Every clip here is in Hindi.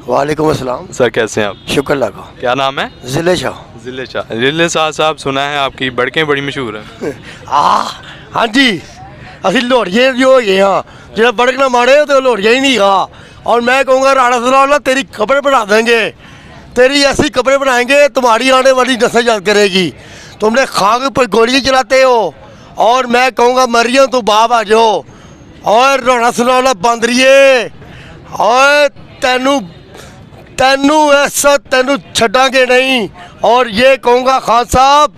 वालेकुम अस्सलाम सर कैसे हैं आप? शुक्र लगा क्या नाम है? जिले शाह जिले साहब सुना है आपकी बड़कें बड़ी मशहूर हैं। हाँ जी असं लोहड़िए जो हो गए हाँ जो बड़क ना मारे तो लोहड़िया ही नहीं हाँ। और मैं कहूँगा राणा सलाउल्लाह तेरी कपड़े बना देंगे, तेरी ऐसी कपड़े बनाएंगे तुम्हारी आने वाली नस्ल याद करेगी। तुमने खाक पर गोली चलाते हो और मैं कहूँगा मरियम तो बाप आ जाओ और राणा सलाउल्लाह बंदरिए और तेनू तेनू ऐसा तेनू छड़ांगे नहीं। और ये कहूँगा खान साहब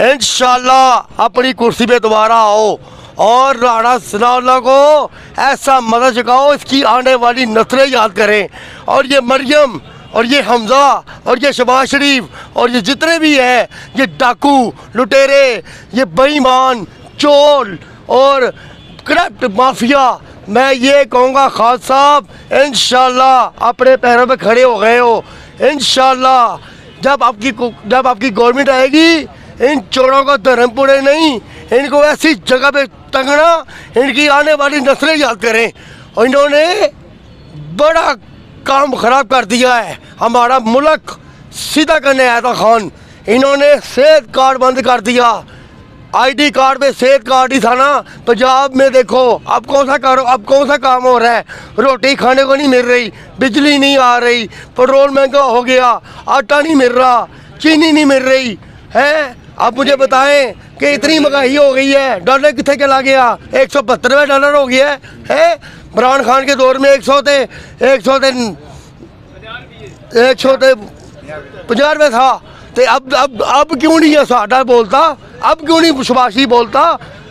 इंशाल्लाह अपनी कुर्सी पे दोबारा आओ और राणा सलाउल्लाह को ऐसा मदद चुकाओ इसकी आने वाली नस्लें याद करें। और ये मरियम और ये हमज़ा और ये शहबाज शरीफ और ये जितने भी हैं ये डाकू लुटेरे ये बेईमान चोर और करप्ट माफिया, मैं ये कहूँगा खान साहब इंशाल्लाह अपने पैरों पे खड़े हो गए हो। इंशाल्लाह जब आपकी गवर्नमेंट आएगी इन चोरों को धर्मपुरे नहीं इनको ऐसी जगह पे टंगना इनकी आने वाली नस्लें याद करें। और इन्होंने बड़ा काम ख़राब कर दिया है, हमारा मुल्क सीधा करने आया था खान, इन्होंने सेहत कार्ड बंद कर दिया। आईडी कार्ड पे सेहत कार्ड ही था ना। पंजाब में देखो अब कौन सा काम हो रहा है, रोटी खाने को नहीं मिल रही, बिजली नहीं आ रही, पेट्रोल महंगा हो गया, आटा नहीं मिल रहा, चीनी नहीं मिल रही है। आप मुझे बताएं कि इतनी महंगाई हो गई है, डॉलर कितने चला गया, 172 डॉलर हो गया है। इमरान खान के दौर में 100 थे 50 रुपये था। तो अब क्यों नहीं है साडा बोलता, अब क्यों नहीं सुभाषी बोलता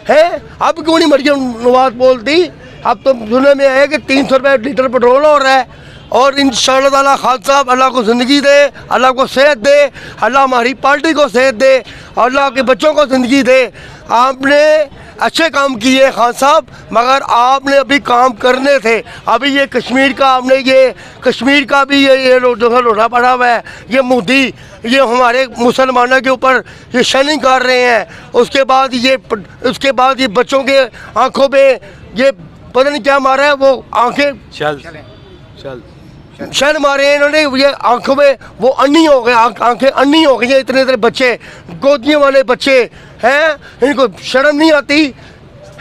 है, अब क्यों नहीं मरियम नवाज बोलती। अब तो सुनने में आया कि 300 रुपये लीटर पेट्रोल हो रहा है। और इंशाअल्लाह ताला खान साहब अल्लाह को ज़िंदगी दे, अल्लाह को सेहत दे, अल्लाह हमारी पार्टी को सेहत दे, अल्लाह के बच्चों को ज़िंदगी दे। आपने अच्छे काम किए खान साहब, मगर आपने अभी काम करने थे। अभी ये कश्मीर का आपने ये कश्मीर का भी ये लोढ़ा पड़ा हुआ है, ये मोदी ये हमारे मुसलमानों के ऊपर ये शेलिंग कर रहे हैं। उसके बाद ये बच्चों के आँखों पे ये पता नहीं क्या मारा है, वो आँखें शल मारे हैं इन्होंने, ये आंखों में वो अन्नी हो गए, आंखें अन्नी हो गई हैं। इतने बच्चे गोदियों वाले बच्चे हैं, इनको शर्म नहीं आती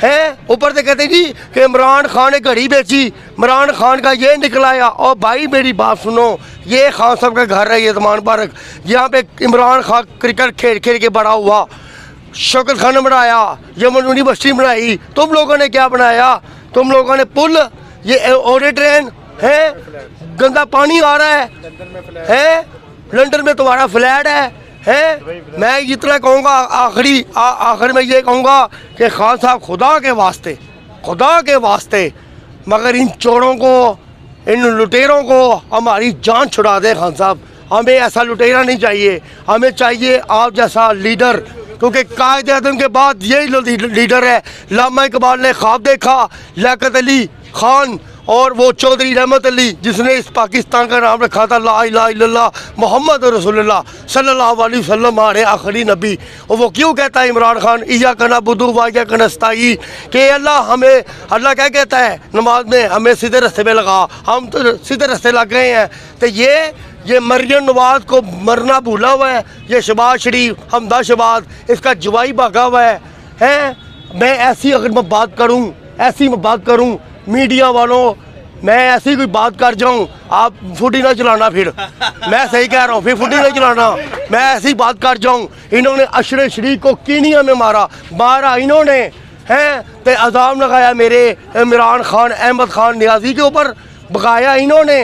है। ऊपर से कहते जी कि इमरान खान ने घड़ी बेची, इमरान खान का ये निकलाया। और भाई मेरी बात सुनो, ये खान साहब का घर है ये ज़मान पार्क, यहाँ पे इमरान खान क्रिकेट खेल के बड़ा हुआ, शौकत खान ने बनाया, यमन यूनिवर्सिटी बनाई। तुम लोगों ने क्या बनाया, तुम लोगों ने पुल, ये ओडे ट्रेन है, गंदा पानी आ रहा है लंदन में तुम्हारा फ्लैट है। मैं इतना कहूँगा आखिर में ये कहूँगा कि खान साहब खुदा के वास्ते मगर इन चोरों को इन लुटेरों को हमारी जान छुड़ा दे खान साहब। हमें ऐसा लुटेरा नहीं चाहिए, हमें चाहिए आप जैसा लीडर, क्योंकि कायदे आज़म के बाद यही लीडर है। लामा इकबाल ने ख्वाब देखा, लियाकत अली खान और वो चौधरी रहमत अली जिसने इस पाकिस्तान का नाम रखा था ला इलाहा इल्लल्लाह मोहम्मद रसूलुल्लाह सल्लल्लाहु अलैहि वसल्लम हमारे आखिरी नबी। और वो क्यों कहता है इमरान खान इया कना बुदू वाया कनस्ताई कि अल्लाह क्या कहता है नमाज में, हमें सीधे रास्ते पे लगा, हम तो सीधे रास्ते लग गए हैं। तो ये मरियम नवाज को मरना भूला हुआ है, ये शहबाज शरीफ हमदा शहबाज इसका जवाई भागा हुआ है। मैं ऐसी अगर मैं बात करूँ मीडिया वालों, मैं ऐसी कोई बात कर जाऊं आप फुटी ना चलाना, फिर मैं सही कह रहा हूँ, फिर फुटी ना चलाना। मैं ऐसी बात कर जाऊं, इन्होंने अशरे शरीफ को कीनिया में मारा इन्होंने हैं, तो अजाम लगाया मेरे इमरान खान अहमद खान नियाजी के ऊपर, बकाया इन्होंने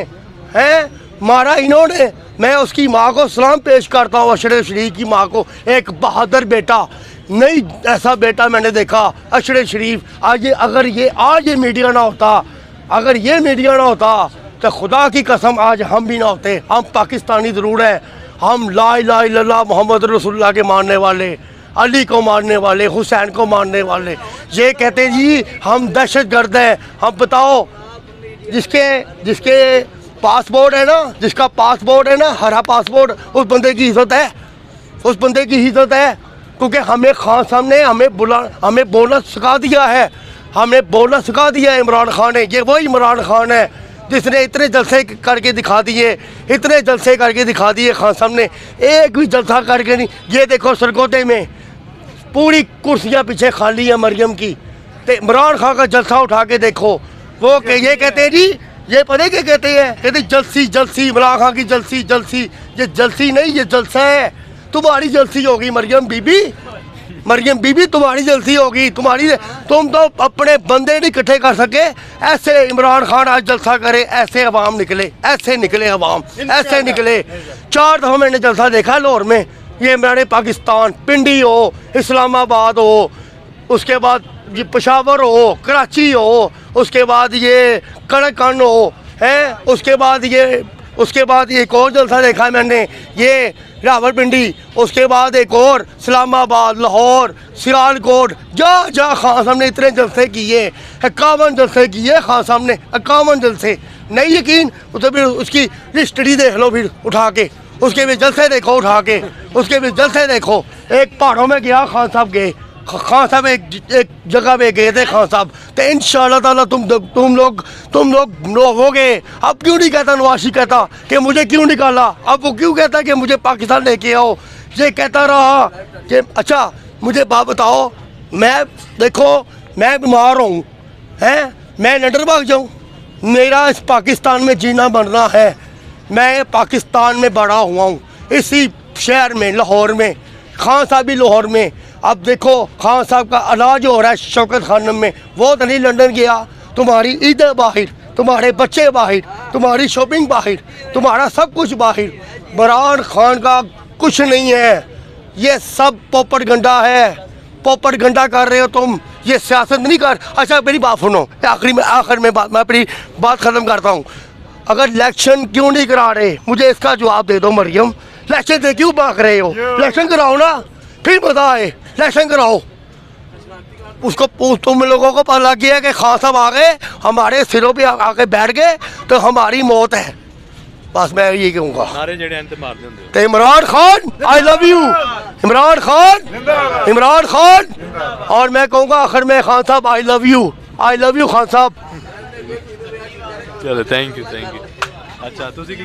हैं, मारा इन्होंने। मैं उसकी माँ को सलाम पेश करता हूँ, अशरे शरीफ की माँ को, एक बहादुर बेटा, नहीं ऐसा बेटा मैंने देखा अशरे शरीफ। अगर ये मीडिया ना होता तो खुदा की कसम आज हम भी ना होते। हम पाकिस्तानी ज़रूर हैं, हम ला इलाहा इल्लल्लाह मोहम्मद रसूलुल्लाह के मानने वाले, अली को मानने वाले, हुसैन को मानने वाले। ये कहते जी हम दहशतगर्द हैं। हम बताओ जिसके पासपोर्ट है ना, जिसका पासपोर्ट है ना हरा पासपोर्ट, उस बंदे की इज्जत है, क्योंकि हमें खान साहब ने हमें बोलना सिखा दिया है। हमने बोलना सिखा दिया है इमरान खान ने। ये वही इमरान खान है जिसने इतने जलसे करके दिखा दिए, इतने जलसे करके दिखा दिए। खान साहब ने एक भी जलसा करके नहीं। ये देखो सरगोदे में पूरी कुर्सियां पीछे खाली है मरियम की, तो इमरान खान का जलसा उठा के देखो। वो ये कहते हैं जी, ये पता क्या कहते हैं, कहते जलसी जलसी, इमरान खान की जलसी जलसी। ये जलसी नहीं, ये जलसा है। तुम्हारी जलसी होगी मरियम बीबी, मरियम बीबी तुम्हारी जलसी होगी। तुम तो अपने बंदे नहीं इकट्ठे कर सके। ऐसे इमरान खान आज जलसा करे, ऐसे अवाम निकले, ऐसे निकले अवाम, ऐसे निकले। 4 दफ़ा मैंने जलसा देखा लाहौर में। ये मैंने पाकिस्तान, पिंडी हो, इस्लामाबाद हो, उसके बाद ये पेशावर हो, कराची हो, उसके बाद ये कड़कन हो, है उसके बाद ये एक और जलसा देखा मैंने, ये रावलपिंडी, उसके बाद एक और इस्लामाबाद, लाहौर, सियालकोट। जा खान साहब ने इतने जलसे किए, 51 जलसे किए खान साहब ने, 51 जलसे। नहीं यकीन तो फिर उसकी हिस्ट्री देख लो, फिर उठा के उसके भी जलसे देखो, उठा के उसके भी जलसे देखो। एक पहाड़ों में गया खान साहब गए, खान साहब एक जगह पे गए थे खान साहब, तो इंशाअल्लाह ताला तुम लोग होगे। अब क्यों नहीं कहता नवाशी कहता कि मुझे क्यों निकाला, अब वो क्यों कहता कि मुझे पाकिस्तान लेके आओ। ये कहता रहा कि अच्छा मुझे बात बताओ, मैं देखो मैं बीमार हूँ, हैं, मैं लंदन भाग जाऊँ, मेरा इस पाकिस्तान में जीना मरना है। मैं पाकिस्तान में बड़ा हुआ हूँ, इसी शहर में, लाहौर में, खान साहब भी लाहौर में। अब देखो खान साहब का इलाज हो रहा है शौकत खानम में। वो तो नहीं लंदन गया, तुम्हारी ईदें बाहर, तुम्हारे बच्चे बाहर, तुम्हारी शॉपिंग बाहर, तुम्हारा सब कुछ बाहर। इमरान खान का कुछ नहीं है, ये सब पोपट गंडा है, पोपट गंडा कर रहे हो तुम, ये सियासत नहीं कर। अच्छा मेरी बात सुनो, आखिर में मैं अपनी बात ख़त्म करता हूँ। अगर इलेक्शन क्यों नहीं करा रहे, मुझे इसका जवाब दे दो मरियम। इलेक्शन से क्यों भाग रहे हो? इलेक्शन कराओ ना, फिर मजा आए। इलेक्शन कराओ, उसको तुम लोगों को पता लग गया कि खान साहब आ गए, हमारे सिरों पे आके बैठ गए तो हमारी मौत है। बस मैं ये कहूँगा। तो Imran Khan I love you, Imran Khan, Imran Khan. और मैं कहूँगा आखिर में खान साहब आई लव यू खान साहब। चलो थैंक यू। अच्छा तुसी की